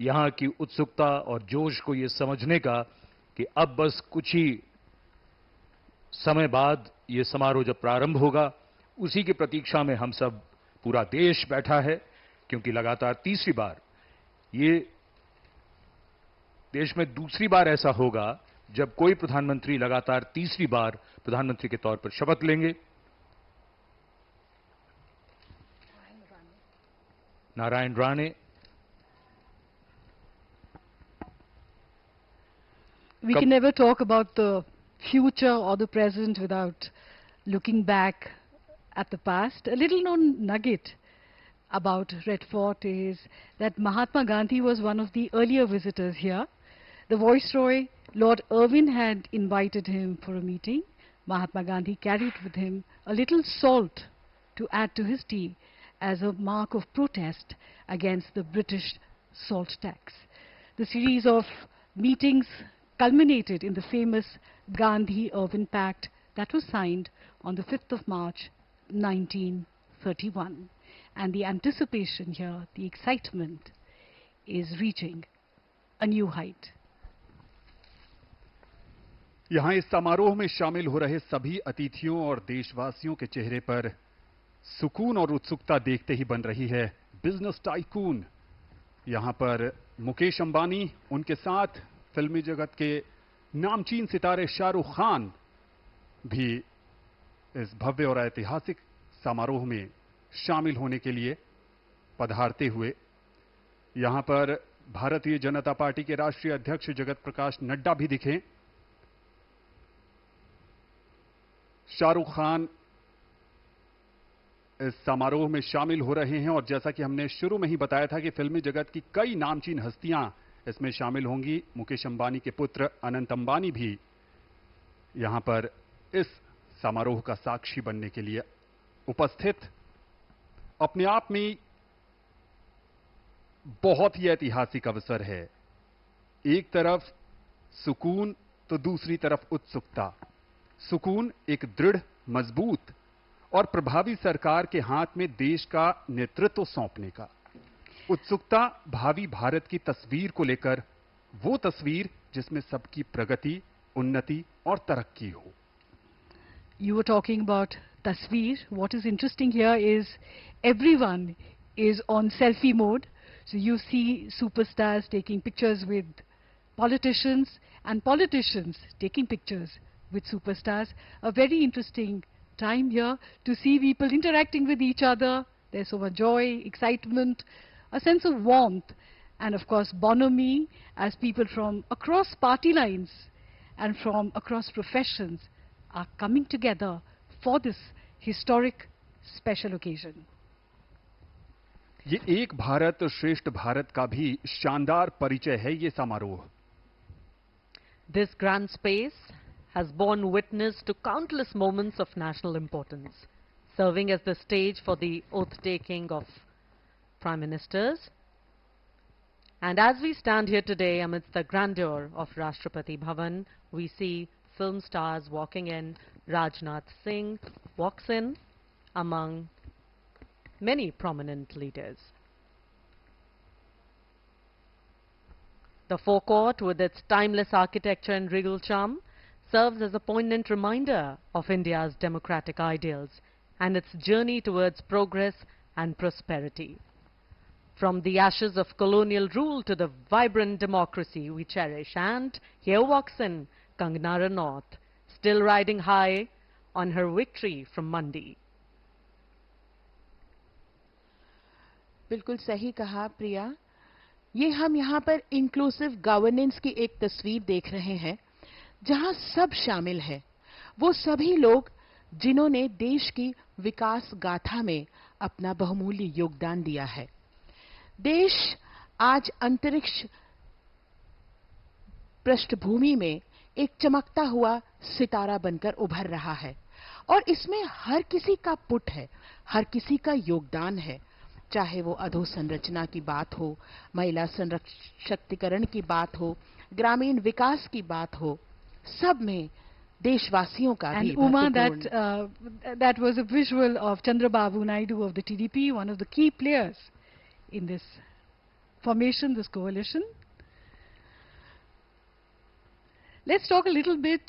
यहां की उत्सुकता और जोश को ये समझने का कि अब बस कुछ ही समय बाद ये समारोह जब प्रारंभ होगा, उसी की प्रतीक्षा में हम सब, पूरा देश बैठा है, क्योंकि लगातार तीसरी बार, ये देश में दूसरी बार ऐसा होगा जब कोई प्रधानमंत्री लगातार तीसरी बार प्रधानमंत्री के तौर पर शपथ लेंगे। Narayan Rane. We can never talk about the future or the present without looking back at the past. A little known nugget about Red Fort is that Mahatma Gandhi was one of the earlier visitors here. The Viceroy, Lord Irwin, had invited him for a meeting. Mahatma Gandhi carried with him a little salt to add to his tea as a mark of protest against the British salt tax. The series of meetings culminated in the famous Gandhi-Irwin Pact that was signed on the 5th of March 1931. And the anticipation here, the excitement, is reaching a new height. यहां इस समारोह में शामिल हो रहे सभी अतिथियों और देशवासियों के चेहरे पर सुकून और उत्सुकता देखते ही बन रही है बिजनेस टाइकून। यहां पर मुकेश अंबानी, उनके साथ फिल्मी जगत के नामचीन सितारे शाहरुख खान भी इस भव्य और ऐतिहासिक समारोह में शामिल होने के लिए पधारते हुए, यहां पर भारतीय जनता पार्टी के राष्ट्रीय अध्यक्ष जगत प्रकाश नड्डा भी दिखे। शाहरुख खान इस समारोह में शामिल हो रहे हैं और जैसा कि हमने शुरू में ही बताया था कि फिल्मी जगत की कई नामचीन हस्तियां इसमें शामिल होंगी। मुकेश अंबानी के पुत्र अनंत अंबानी भी यहां पर इस समारोह का साक्षी बनने के लिए उपस्थित। अपने आप में बहुत ही ऐतिहासिक अवसर है। एक तरफ सुकून तो दूसरी तरफ उत्सुकता। सुकून एक दृढ़, मजबूत और प्रभावी सरकार के हाथ में देश का नेतृत्व सौंपने का। उत्सुकता भावी भारत की तस्वीर को लेकर, वो तस्वीर जिसमें सबकी प्रगति, उन्नति और तरक्की हो। You were talking about tasveer. What is interesting here is everyone is on selfie mode. So you see superstars taking pictures with politicians and politicians taking pictures with superstars. A very interesting time here to see people interacting with each other. There's so much joy, excitement, a sense of warmth, and of course bonhomie as people from across party lines and from across professions are coming together for this historic special occasion. ये एक भारत श्रेष्ठ भारत का भी शानदार परिचय है ये समारोह। This grand space has borne witness to countless moments of national importance, serving as the stage for the oath-taking of Prime Ministers. And as we stand here today amidst the grandeur of Rashtrapati Bhavan, we see film stars walking in. Rajnath Singh walks in among many prominent leaders. The forecourt, with its timeless architecture and regal charm, serves as a poignant reminder of India's democratic ideals and its journey towards progress and prosperity. From the ashes of colonial rule to the vibrant democracy we cherish, and here walks in Kangana Ranaut, still riding high on her victory from Mandi. बिल्कुल सही कहा प्रिया। ये हम यहाँ पर inclusive governance की एक तस्वीर देख रहे हैं जहाँ सब शामिल है। वो सभी लोग जिन्होंने देश की विकास गाथा में अपना बहुमूल्य योगदान दिया है। देश आज अंतरिक्ष पृष्ठभूमि में एक चमकता हुआ सितारा बनकर उभर रहा है और इसमें हर किसी का पुट है, हर किसी का योगदान है। चाहे वो अधोसंरचना की बात हो, महिला सशक्तिकरण की बात हो, ग्रामीण विकास की बात हो, सब में देशवासियों का भी। And Uma, that was a visual of Chandrababu Naidu of the TDP, one of the key players in this formation, this coalition. Let's talk a little bit